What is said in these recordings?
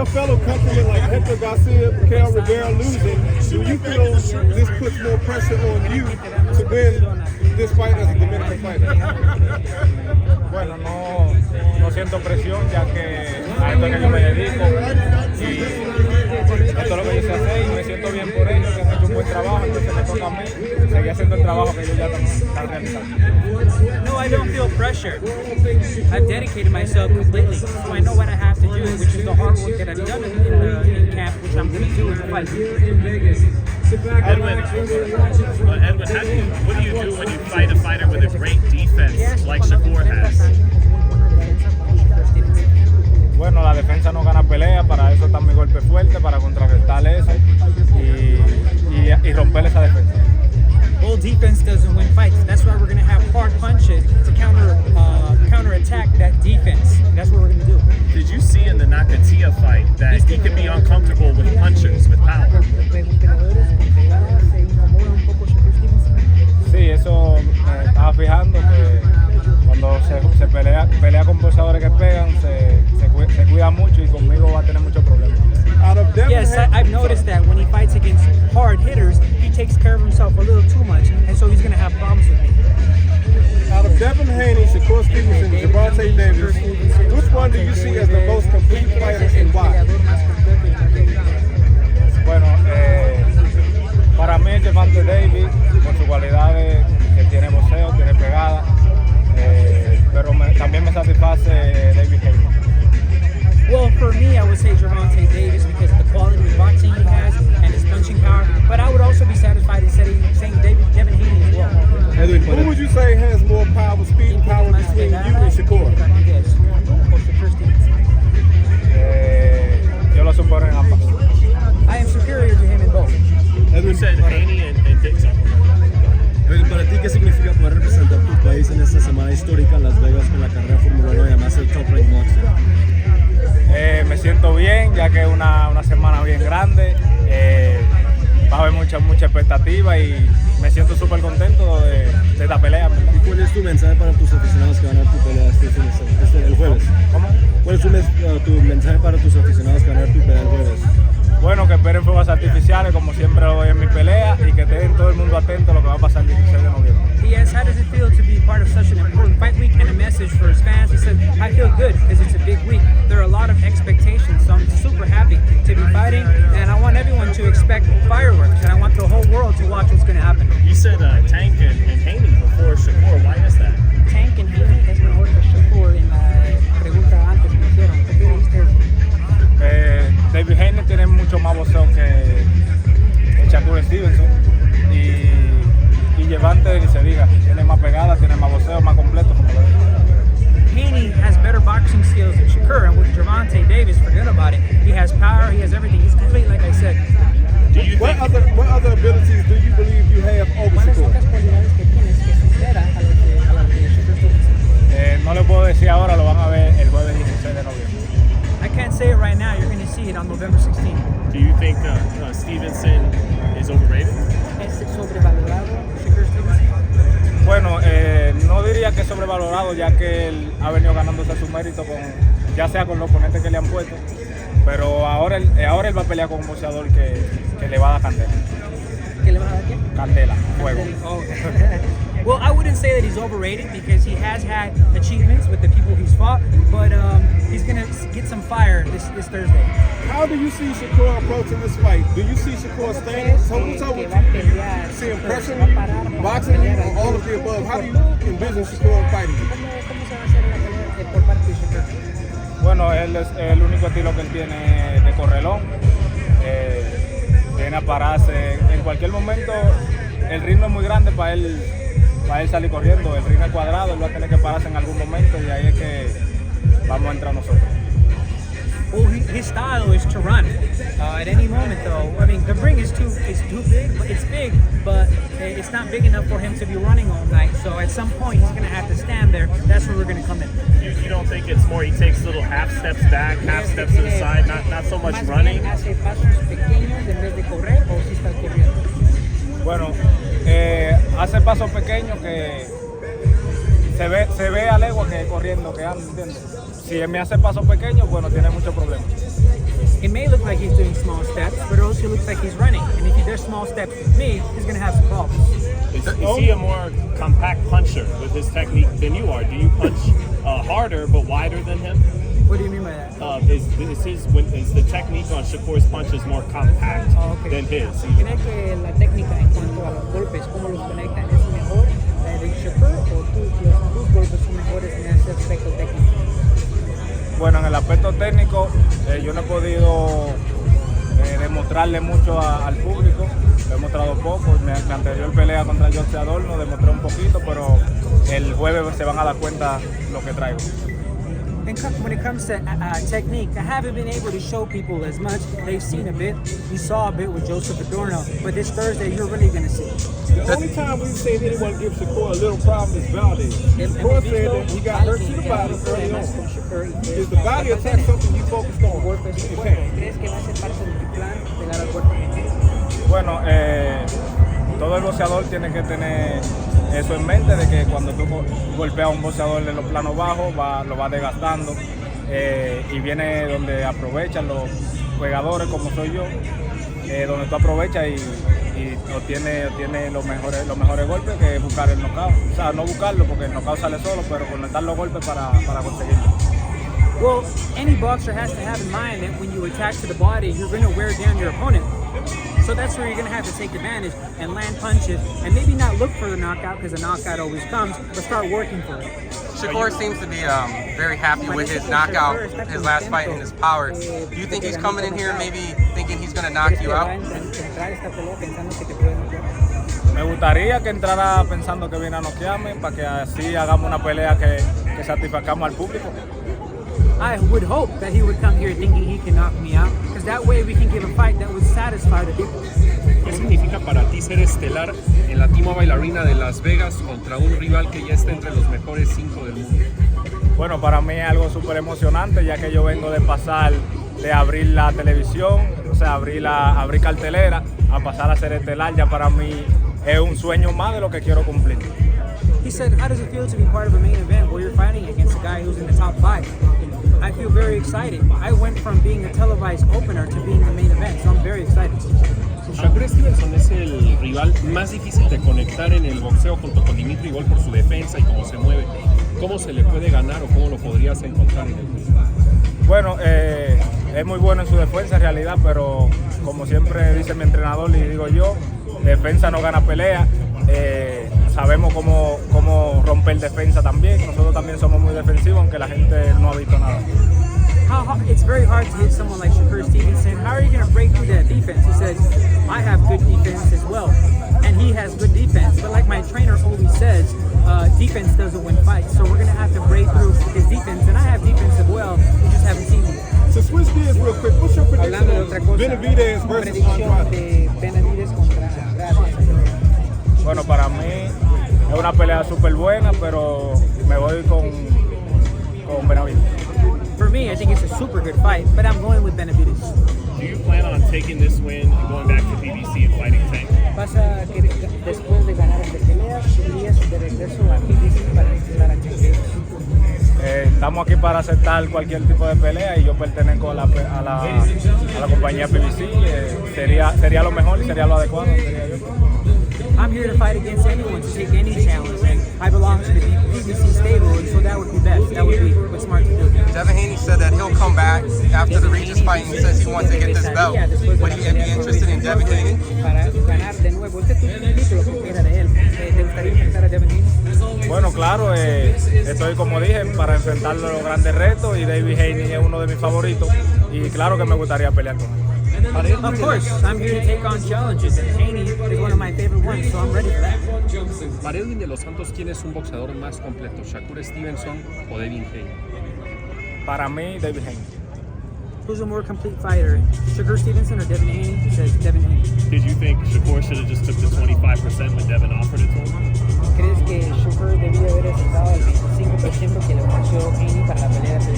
fellow countrymen like Hector Garcia, Miguel Rivera losing, do you feel this puts more pressure on you to win this fight as a Dominican fighter? Bueno, no siento presión ya que a esto es que yo me dedico y esto es lo que yo sé hacer y me siento bien por ellos, que han hecho un buen trabajo, entonces me toca a mí seguir haciendo el trabajo que ellos ya están realizando. No, I don't feel pressure. I've dedicated myself completely, so I know what I have to do, which is the hard work that I've done in camp, which I'm going to do in the fight. Edwin, what do you do when you fight a fighter with a great defense like Shakur has? Bueno, la defensa no gana pelea, para eso está mi golpe fuerte, para contrarrestar eso y romper esa defensa. Well, defense doesn't win fights. That's why we're going to have hard punches to counterattack that defense. That's what we're going to do. Did you see in the Nakatia fight that he can be uncomfortable with punchers, with power? Sí, eso me estaba fijando que cuando se pelea con boxeadores que pegan, se cuida mucho y conmigo va a tener muchos problemas. Yes, I've noticed that when he fights against hard hitters, he takes care of himself a little too much, and so he's going to have problems with me. Out of Devin Haney, Shakur Stevenson, Gervonta Davis, which one do you see as the most complete fighter and why? Bueno, para mí Gervonta Davis, con sus cualidades que tiene boxeo, tiene pegada, pero también me satisface David Haney. Well, for me, I would say Gervonta Davis because of the quality of boxing he has and his punching power. But I would also be satisfied in saying Devin Haney as well. Edwin, who would you say has more power, speed and power between you and Shakur? Yo lo supero en ambas. I am superior to him in both. Edwin said Haney and Dixon. Edwin, para ti, ¿qué significa poder representar tu país en esta semana histórica en Las Vegas con la carrera Fórmula 1 y además el Top Rank Boxing? Me siento bien, ya que es una semana bien grande, va a haber mucha expectativa y me siento súper contento de esta pelea. ¿Y cuál es tu mensaje para tus aficionados que van a ver tu pelea el jueves? ¿Cómo? ¿Cuál es tu mensaje para tus aficionados que van a ver tu pelea el jueves? Bueno, que esperen fuegos artificiales como siempre lo doy en mi pelea y que estén todo el mundo atento a lo que va a pasar el 16 de noviembre. Yes, how does it feel to be part of such an important fight week and a message for his fans? He said, I feel good because it's a big week. There are a lot of expectations, so I'm super happy to be fighting, and I want everyone to expect fireworks, and I want the whole world to watch what's going to happen. You said Tank and Haney before Shakur. Why is that? Tank and Haney es mejor que Shakur en la pregunta antes que hicieron. ¿Qué dijiste? David Haney tiene mucho más boxeo que Shakur Stevenson y Gervonta ni se diga, tiene más pegada, tiene más boxeo, más completo como lo digo. Haney has better boxing skills than Shakur, and with Gervonta Davis, forget about it. He has power, he has everything. He's complete, like I said. What other abilities do you believe you have over Shakur? No le puedo decir ahora, lo van a ver el jueves 16 de noviembre. I can't say it right now. You're going to see it on November 16th. Do you think Stevenson is overrated? ¿Es sobrevalorado Shakur Stevenson? Bueno, no diría que es sobrevalorado, ya que él ha venido ganándose su mérito, ya sea con los oponentes que le han puesto, pero ahora él va a pelear con un boxeador que le va a dar candela. ¿Qué le va a dar qué? Candela, fuego. Oh. Well, I wouldn't say that he's overrated because he has had achievements with the people he's fought, but he's going to get some fire this Thursday. How do you see Shakur approaching this fight? Do you see Shakur staying toe-to-toe with you? Do you see him pressing you, boxing you, or all of the above? How do you envision Shakur fighting you? Bueno, él es el único estilo que él tiene de correlón. Viene a pararse en cualquier momento. El ritmo es muy grande para él salir corriendo. El ritmo es cuadrado, él va a tener que pararse en algún momento y ahí es que vamos a entrar nosotros. Well, his style is to run at any moment, though. I mean, the ring is too big. It's big, but it's not big enough for him to be running all night. So at some point, he's going to have to stand there. That's where we're going to come in. You don't think it's more he takes little half steps back, half steps to the side, not so much running? Hace pasos pequeños en vez de correr, o si está corriendo. Bueno, hace pasos pequeños que se ve a legua que corriendo, que anda, ¿entiendes? Si él me hace pasos pequeños, bueno, tiene muchos problemas. It may look like he's doing small steps, but also looks like he's running. And if he does small steps with me, he's going to have some problems. Is he a more compact puncher with his technique than you are? Do you punch harder but wider than him? What do you mean by that? Is the technique on Shakur's punches more compact than his? ¿Cree que la técnica en cuanto a los golpes, cómo los conectan, es mejor la de Shakur o tus golpes son mejores en ese aspecto técnico? Bueno, en el aspecto técnico, yo no he podido demostrarle mucho al público, lo he mostrado poco. Mi anterior pelea contra Jose Adorno demostré un poquito, pero el jueves se van a dar cuenta lo que traigo. When it comes to technique, I haven't been able to show people as much. They've seen a bit. We saw a bit with Joseph Adorno, but this Thursday you're really going to see. The only time we've seen anyone give Shakur a little problem is Valdez. Shakur said that he got hurt to the body early on. Is the body attack something you focused on? Bueno, todo el boxeador tiene que tener eso en mente, de que cuando tú golpeas a un boxeador en los planos bajos, lo va desgastando, y viene donde aprovechan los jugadores como soy yo, donde tú aprovechas y obtiene los mejores golpes, que es buscar el knockout. O sea, no buscarlo porque el knockout sale solo, pero conectar los golpes para conseguirlo. Well, any boxer has to have in mind that when you attack to the body, you're going to wear down your opponent. So that's where you're going to have to take advantage and land punches and maybe not look for the knockout, because the knockout always comes, but start working for it. Shakur seems to be very happy with his knockout, his last fight, and his power. Do you think he's coming in here maybe thinking he's going to knock you out? Me gustaría que entrara pensando que viene a noquearme, para que así hagamos una pelea que satisfacamos al público. I would hope that he would come here thinking he can knock me out, because that way we can give a fight that would satisfy the people. ¿Qué significa para ti ser estelar en la Timo Bailarina de Las Vegas contra un rival que ya está entre los mejores 5 del mundo? Bueno, para mí es algo súper emocionante, ya que yo vengo de pasar de abrir la televisión, o sea, abrir cartelera, a pasar a ser estelar. Ya para mí es un sueño más de lo que quiero cumplir. He said, how does it feel to be part of a main event where you're fighting against a guy who's in the top 5? I feel very excited. I went from being a televised opener to being the main event, so I'm very excited. Shakur Stevenson es el rival más difícil de conectar en el boxeo junto con Dimitri, igual por su defensa y cómo se mueve. ¿Cómo se le puede ganar o cómo lo podrías encontrar en el juego? Bueno, es muy bueno en su defensa en realidad, pero como siempre dice mi entrenador y digo yo, defensa no gana pelea. Sabemos cómo romper defensa también. Nosotros también somos muy defensivos, aunque la gente no ha visto nada. It's very hard to hit someone like Shakur Stevenson. How are you going to break through that defense? He says, I have good defense as well. And he has good defense. But like my trainer always says, defense doesn't win fights. So we're going to have to break through his defense. And I have defense as well. We just haven't seen it yet. So switch gears real quick. What's your prediction on Benavidez versus Andrade? Bueno, para mí es una pelea súper buena, pero me voy con Benavidez. For me, I think it's a super good fight, but I'm going with Benavidez. Do you plan on taking this win and going back to PBC and fighting Tank? ¿Vas a querer, después de ganar el de peleas, irías de regreso a PBC para enfrentar a Tank? Estamos aquí para aceptar cualquier tipo de pelea y yo pertenezco a la compañía PBC. Sería lo mejor y sería lo adecuado. I'm here to fight against anyone, to take any challenge, and I belong to the PBC stable, and so that would be best. That would be what's smart to do. Devin Haney said that he'll come back after the Regis fight and he says he wants to get this belt. Would you be interested in Devin Haney? Para ganar de nuevo este título que era de él, ¿te gustaría enfrentar a Devin Haney? Bueno, claro, estoy como dije para enfrentar los grandes retos y David Haney es uno de mis favoritos y claro que me gustaría pelear con él. Of course, I'm here to take on challenges, and Haney is one of my favorite ones, so I'm ready for that. Para Edwin De Los Santos, ¿quién es un boxeador más completo, Shakur Stevenson o Devin Haney? Para mí, David Haney. Who's a more complete fighter, Shakur Stevenson or Devin Haney? He says Devin Haney. Did you think Shakur should have just took the 25% when Devin offered it to him? ¿Crees que Shakur debía haber aceptado el 25% que le ofreció Haney para la pelea de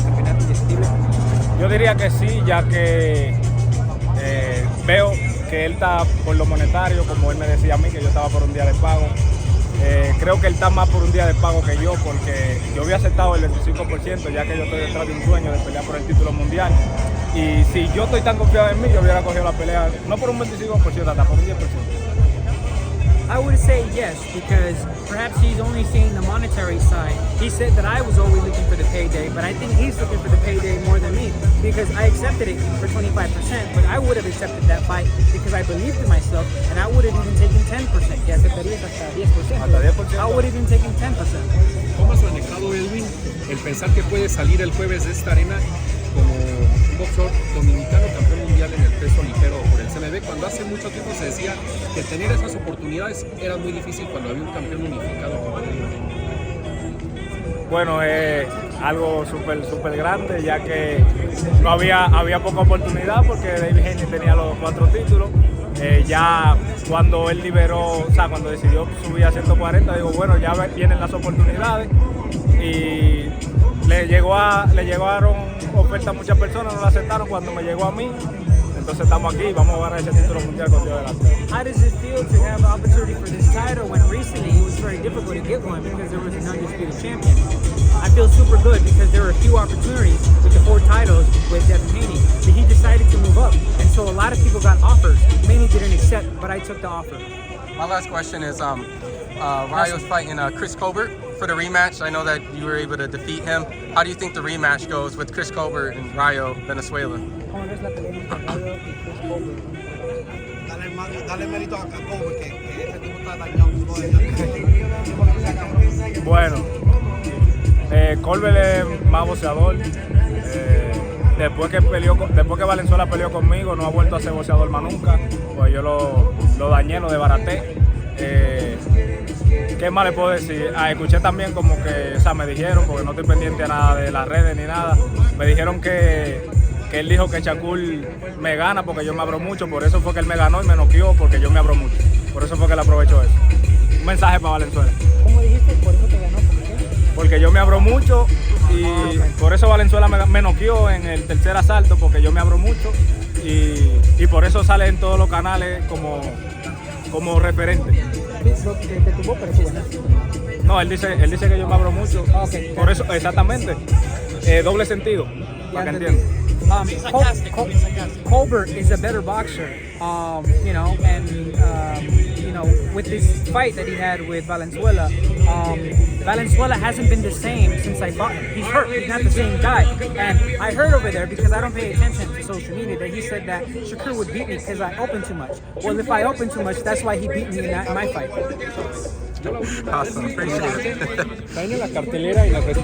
campeonato indiscutible? Yo diría que sí, ya que veo que él está por lo monetario, como él me decía a mí, que yo estaba por un día de pago. Creo que él está más por un día de pago que yo, porque yo había aceptado el 25%, ya que yo estoy detrás de un sueño de pelear por el título mundial. Y si yo estoy tan confiado en mí, yo hubiera cogido la pelea, no por un 25%, hasta por un 10%. I would say yes, because perhaps he's only seeing the monetary side. He said that I was always looking for the payday, but I think he's looking for the payday more than me, because I accepted it for 25%, but I would have accepted that fight because I believed in myself, and I would have even taken 10%. Que aceptarías hasta 10%. Hasta 10%. I would have even taken 10%. ¿Cómo has manejado, Edwin, el pensar que puede salir el jueves de esta arena como un boxeador dominicano campeón mundial en el peso ligero por el CMB, cuando hace mucho tiempo se decía que tener esas oportunidades era muy difícil cuando había un campeón unificado como Edwin? Bueno, es algo súper grande, ya que no había poca oportunidad porque David Haney tenía los 4 títulos. Ya cuando él liberó, o sea, cuando decidió subir a 140, digo, bueno, ya vienen las oportunidades, y le llegaron ofertas a muchas personas, no la aceptaron. Cuando me llegó a mí, entonces estamos aquí, vamos a ganar ese título mundial con Dios delante. How does it feel to have the opportunity for this title when recently it was very difficult to get one because there was an undisputed champion? I feel super good because there were a few opportunities with the 4 titles with Devin Haney, but he decided to move up, and so a lot of people got offers. Many didn't accept, but I took the offer. My last question is, Rayo's fighting Chris Colbert for the rematch. I know that you were able to defeat him. How do you think the rematch goes with Chris Colbert and Rayo, Venezuela? ¿Cómo ves la pelea entre Rayo y Chris Colbert? Dale mérito a Colbert, que ese tipo está dañado. Bueno, Colbert es más boxeador. Después que Valenzuela peleó conmigo, no ha vuelto a ser boxeador más nunca. Pues yo lo dañé, lo desbaraté. ¿Qué más le puedo decir? Escuché también como que, o sea, me dijeron, porque no estoy pendiente a nada de las redes ni nada, me dijeron que él dijo que Shakur me gana porque yo me abro mucho, por eso fue que él me ganó y me noqueó, porque yo me abro mucho. Por eso fue que él aprovechó eso. Un mensaje para Valenzuela. ¿Cómo dijiste? ¿Por eso te ganó? ¿Por qué? Porque yo me abro mucho y por eso Valenzuela me noqueó en el tercer asalto, porque yo me abro mucho y por eso sale en todos los canales como referente. Te tumbó, pero tú ganaste. No, él dice que yo me abro mucho. Okay. Por eso, exactamente. Doble sentido, para que entiendan. Colbert is a better boxer, with this fight that he had with Valenzuela, Valenzuela hasn't been the same since I fought him. He's hurt, he's not the same guy. And I heard over there, because I don't pay attention to social media, that he said that Shakur would beat me because I open too much. Well, if I open too much, that's why he beat me in my fight. Awesome, appreciate it. Está en la cartelera y la